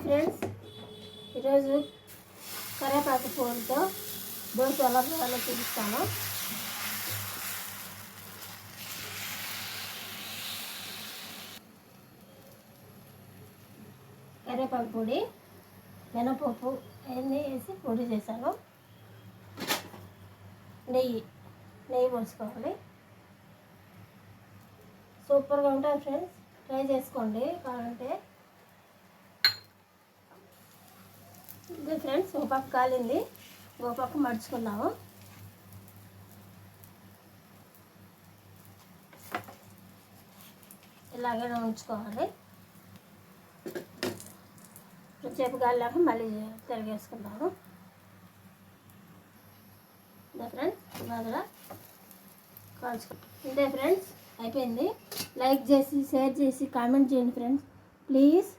Friends, ఈరోజు కరివేపాకు పూలతో దోశ ఎలా చేయాలో చూపిస్తాను. కరివేపాకు పొడి, మినపప్పు అవన్నీ వేసి పొడి చేశాను. నెయ్యి పోసుకోవాలి. సూపర్గా ఉంటుంది ఫ్రెండ్స్, ట్రై చేసుకోండి కావాలంటే. ఇది ఫ్రెండ్స్, ఒక పక్క కాలింది, ఒక పక్క మడుచుకుందాము. ఇలాగే ఉంచుకోవాలి. సేపు గాలిలాగా మళ్ళీ తిరిగేసుకుందాము. ఇదే ఫ్రెండ్స్, బాగా కాల్చుకుంటాం. ఇదే ఫ్రెండ్స్, అయిపోయింది. లైక్ చేసి, షేర్ చేసి, కామెంట్ చేయండి ఫ్రెండ్స్ ప్లీజ్.